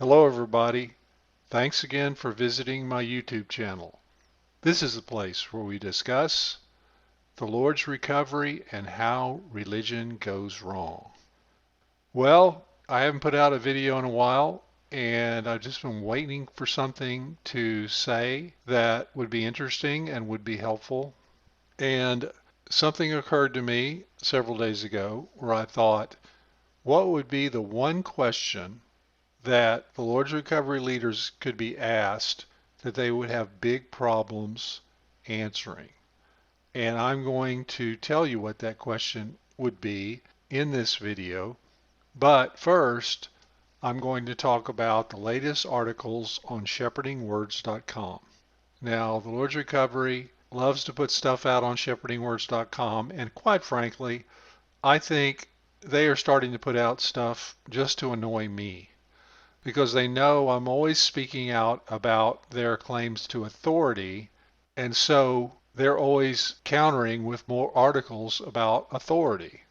Hello everybody. Thanks again for visiting my YouTube channel. This is the place where we discuss the Lord's recovery and how religion goes wrong. Well, I haven't put out a video in a while and I've just been waiting for something to say that would be interesting and would be helpful. And something occurred to me several days ago where I thought, what would be the one question that the Lord's Recovery leaders could be asked that they would have big problems answering? And I'm going to tell you what that question would be in this video. But first, I'm going to talk about the latest articles on shepherdingwords.com. Now, the Lord's Recovery loves to put stuff out on shepherdingwords.com, and quite frankly, I think they are starting to put out stuff just to annoy me, because they know I'm always speaking out about their claims to authority, and so they're always countering with more articles about authority.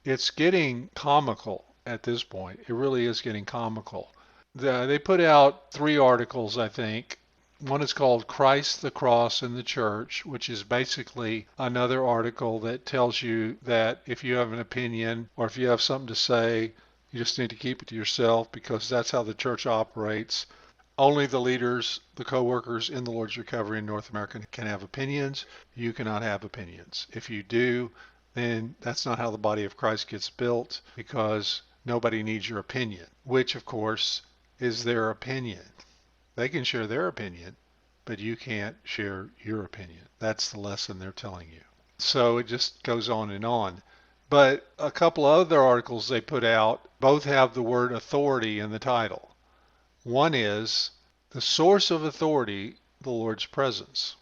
It's getting comical at this point. It really is getting comical. They put out 3 articles, I think. One is called Christ, the Cross, and the Church, which is basically another article that tells you that if you have an opinion or if you have something to say, you just need to keep it to yourself, because that's how the church operates. Only the leaders, the co-workers in the Lord's Recovery in North America can have opinions. You cannot have opinions. If you do, then that's not how the body of Christ gets built, because nobody needs your opinion, which of course is their opinion. They can share their opinion, but you can't share your opinion. That's the lesson they're telling you. So it just goes on and on. But a couple other articles they put out both have the word authority in the title. One is the source of authority, the Lord's presence.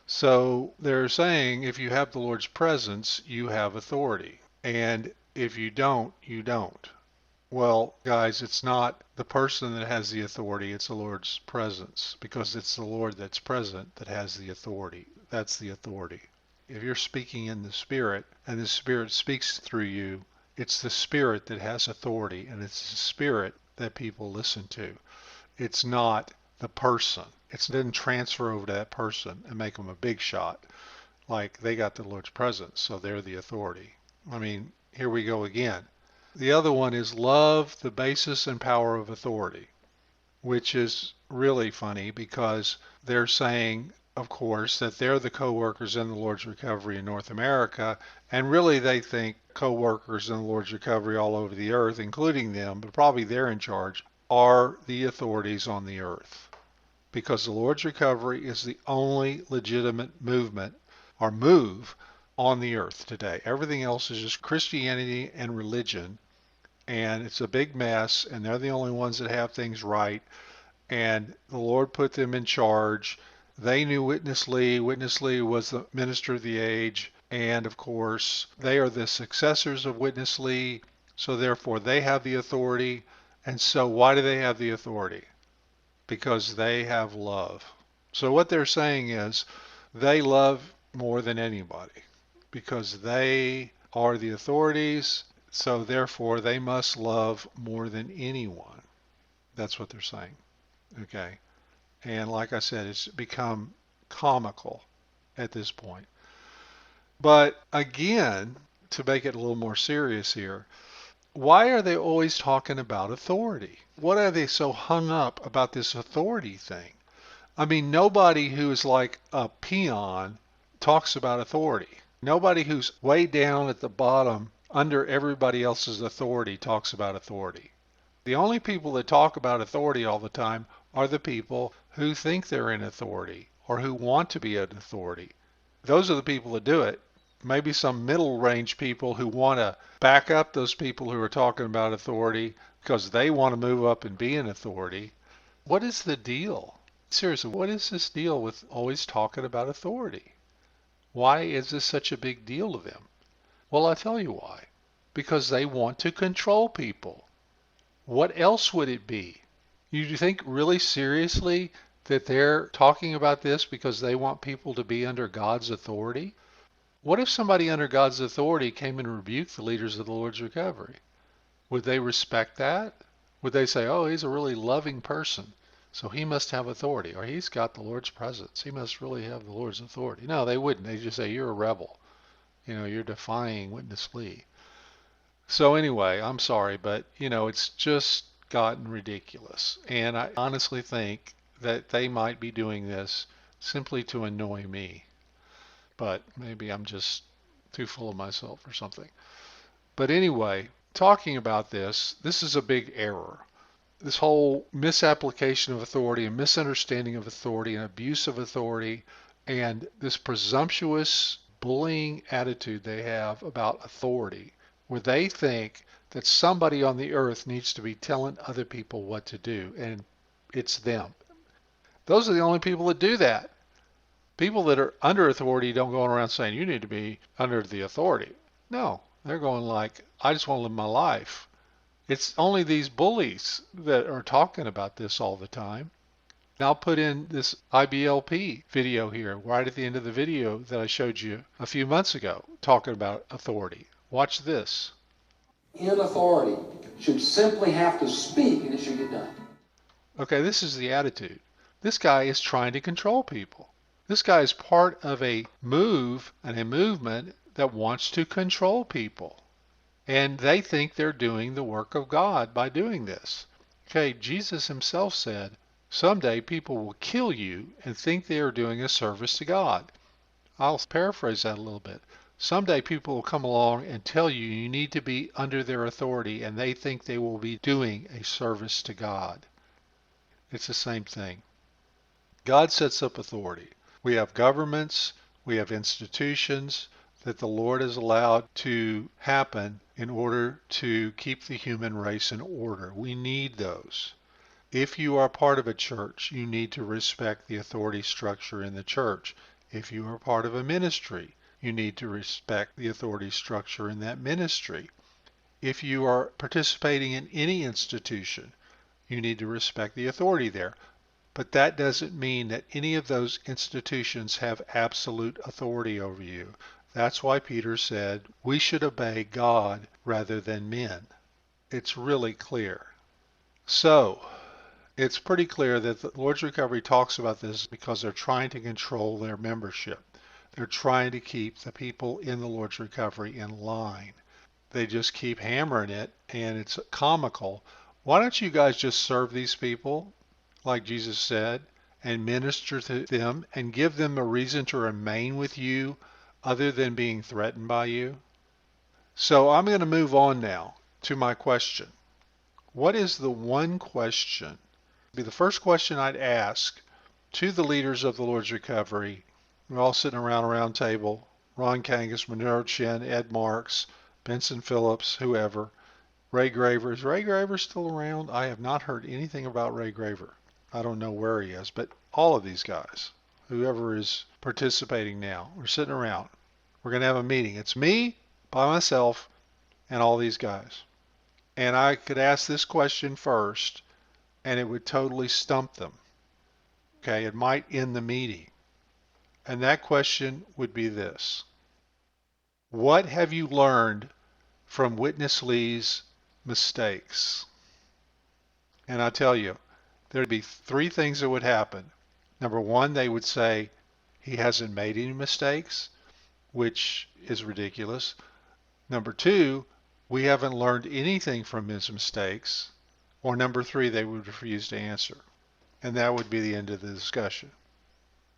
So they're saying if you have the Lord's presence, you have authority. And if you don't, you don't. Well, guys, it's not the person that has the authority, it's the Lord's presence, because it's the Lord that's present that has the authority. That's the authority. If you're speaking in the Spirit and the Spirit speaks through you, it's the Spirit that has authority, and it's the Spirit that people listen to. It's not the person. It doesn't transfer over to that person and make them a big shot like they got the Lord's presence, so they're the authority. I mean, here we go again. The other one is love, the basis and power of authority, which is really funny because they're saying, of course, that they're the co-workers in the Lord's Recovery in North America, and really they think co-workers in the Lord's Recovery all over the earth, including them, but probably they're in charge, are the authorities on the earth. Because the Lord's Recovery is the only legitimate movement or move on the earth today. Everything else is just Christianity and religion, and it's a big mess, and they're the only ones that have things right, and the Lord put them in charge. They knew Witness Lee. Witness Lee was the minister of the age, and of course they are the successors of Witness Lee, so therefore they have the authority. And so why do they have the authority? Because they have love. So what they're saying is they love more than anybody because they are the authorities, so therefore they must love more than anyone. That's what they're saying. Okay. And like I said, it's become comical at this point. But again, to make it a little more serious here, why are they always talking about authority? What are they so hung up about this authority thing? I mean, nobody who is like a peon talks about authority. Nobody who's way down at the bottom under everybody else's authority talks about authority. The only people that talk about authority all the time are the people who think they're in authority or who want to be an authority. Those are the people that do it. Maybe some middle range people who want to back up those people who are talking about authority because they want to move up and be an authority. What is the deal? Seriously, what is this deal with always talking about authority? Why is this such a big deal to them? Well, I'll tell you why. Because they want to control people. What else would it be? You think really seriously that they're talking about this because they want people to be under God's authority? What if somebody under God's authority came and rebuked the leaders of the Lord's Recovery? Would they respect that? Would they say, oh, he's a really loving person, so he must have authority, or he's got the Lord's presence, he must really have the Lord's authority? No, they wouldn't. They just say, you're a rebel. You're defying Witness Lee. So anyway, I'm sorry, but it's just gotten ridiculous. And I honestly think that they might be doing this simply to annoy me. But maybe I'm just too full of myself or something. But anyway, talking about this is a big error. This whole misapplication of authority and misunderstanding of authority and abuse of authority and this presumptuous bullying attitude they have about authority, where they think that somebody on the earth needs to be telling other people what to do, and it's them. Those are the only people that do that. People that are under authority don't go around saying, you need to be under the authority. No, they're going like, I just want to live my life. It's only these bullies that are talking about this all the time. And I'll put in this IBLP video here right at the end of the video that I showed you a few months ago talking about authority. Watch this. In authority should simply have to speak and it should get done. Okay, this is the attitude. This guy is trying to control people. This guy is part of a move and a movement that wants to control people. And they think they're doing the work of God by doing this. Okay, Jesus himself said, someday people will kill you and think they are doing a service to God. I'll paraphrase that a little bit. Someday people will come along and tell you you need to be under their authority, and they think they will be doing a service to God. It's the same thing. God sets up authority. We have governments, we have institutions that the Lord has allowed to happen in order to keep the human race in order. We need those. If you are part of a church, you need to respect the authority structure in the church. If you are part of a ministry, you need to respect the authority structure in that ministry. If you are participating in any institution, you need to respect the authority there. But that doesn't mean that any of those institutions have absolute authority over you. That's why Peter said we should obey God rather than men. It's really clear. So, it's pretty clear that the Lord's Recovery talks about this because they're trying to control their membership. They're trying to keep the people in the Lord's Recovery in line. They just keep hammering it, and it's comical. Why don't you guys just serve these people, like Jesus said, and minister to them and give them a reason to remain with you other than being threatened by you? So I'm going to move on now to my question. What is the one question? Be the first question I'd ask to the leaders of the Lord's Recovery. We're all sitting around a round table. Ron Kangas, Monroe Chen, Ed Marks, Benson Phillips, whoever. Ray Graver. Is Ray Graver still around? I have not heard anything about Ray Graver. I don't know where he is, but all of these guys, whoever is participating now, we're sitting around. We're going to have a meeting. It's me, by myself, and all these guys. And I could ask this question first, and it would totally stump them. Okay, it might end the meeting. And that question would be this. What have you learned from Witness Lee's mistakes? And I tell you, there'd be three things that would happen. Number one, they would say he hasn't made any mistakes, which is ridiculous. Number two, we haven't learned anything from his mistakes. Or number three, they would refuse to answer. And that would be the end of the discussion.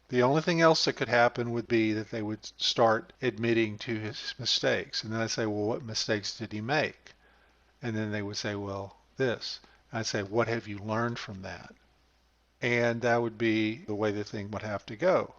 The only thing else that could happen would be that they would start admitting to his mistakes. And then I'd say, well, what mistakes did he make? And then they would say, well, this. And I'd say, what have you learned from that? And that would be the way the thing would have to go.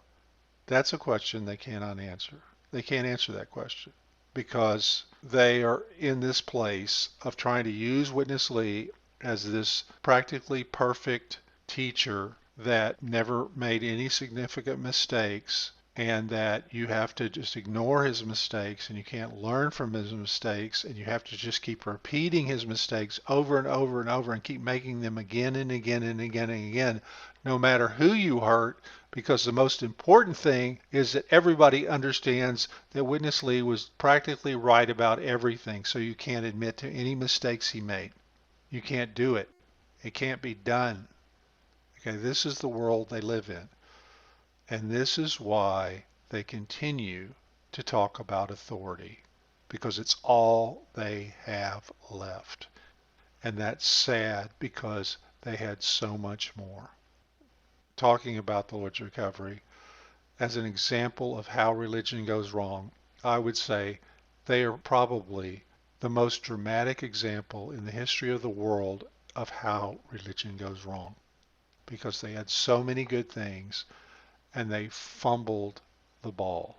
That's a question they cannot answer. They can't answer that question because they are in this place of trying to use Witness Lee as this practically perfect teacher that never made any significant mistakes, and that you have to just ignore his mistakes and you can't learn from his mistakes, and you have to just keep repeating his mistakes over and over and over and keep making them again and again and again and again, no matter who you hurt, because the most important thing is that everybody understands that Witness Lee was practically right about everything, so you can't admit to any mistakes he made. You can't do it. It can't be done. Okay, this is the world they live in. And this is why they continue to talk about authority, because it's all they have left. And that's sad because they had so much more. Talking about the Lord's recovery as an example of how religion goes wrong, I would say they are probably the most dramatic example in the history of the world of how religion goes wrong, because they had so many good things and they fumbled the ball.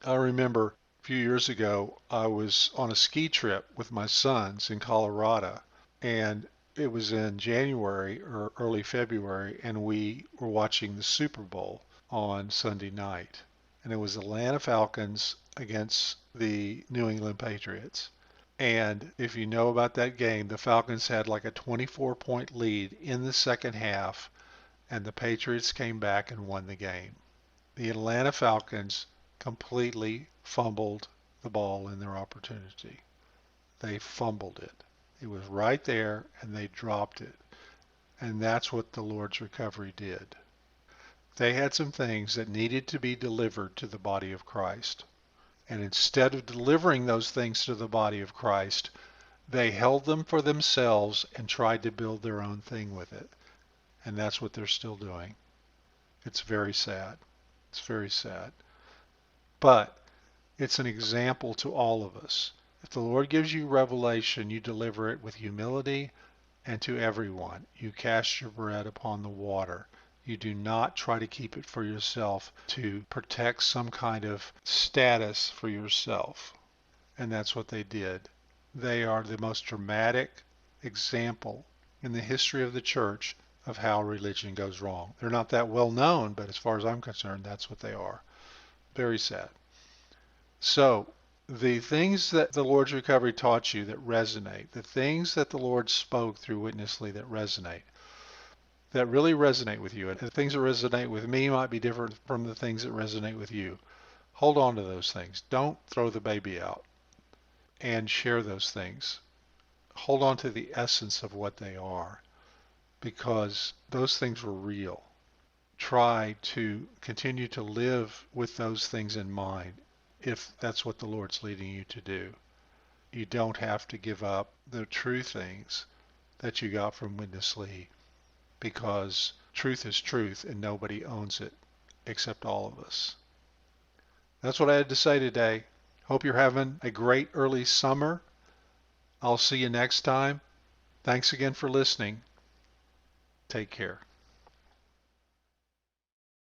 I remember a few years ago, I was on a ski trip with my sons in Colorado, and it was in January or early February, and we were watching the Super Bowl on Sunday night. And it was the Atlanta Falcons against the New England Patriots. And if you know about that game, the Falcons had like a 24-point lead in the second half, and the Patriots came back and won the game. The Atlanta Falcons completely fumbled the ball in their opportunity. They fumbled it. It was right there and they dropped it. And that's what the Lord's recovery did. They had some things that needed to be delivered to the body of Christ. And instead of delivering those things to the body of Christ, they held them for themselves and tried to build their own thing with it. And that's what they're still doing. It's very sad. It's very sad. But it's an example to all of us. If the Lord gives you revelation, you deliver it with humility and to everyone. You cast your bread upon the water. You do not try to keep it for yourself to protect some kind of status for yourself. And that's what they did. They are the most dramatic example in the history of the church of how religion goes wrong. They're not that well known, but as far as I'm concerned, that's what they are. Very sad. So, the things that the Lord's recovery taught you that resonate, the things that the Lord spoke through Witness Lee that really resonate with you, and the things that resonate with me might be different from the things that resonate with you. Hold on to those things. Don't throw the baby out, and share those things. Hold on to the essence of what they are, because those things were real. Try to continue to live with those things in mind if that's what the Lord's leading you to do. You don't have to give up the true things that you got from Witness Lee, because truth is truth and nobody owns it except all of us. That's what I had to say today. Hope you're having a great early summer. I'll see you next time. Thanks again for listening. Take care.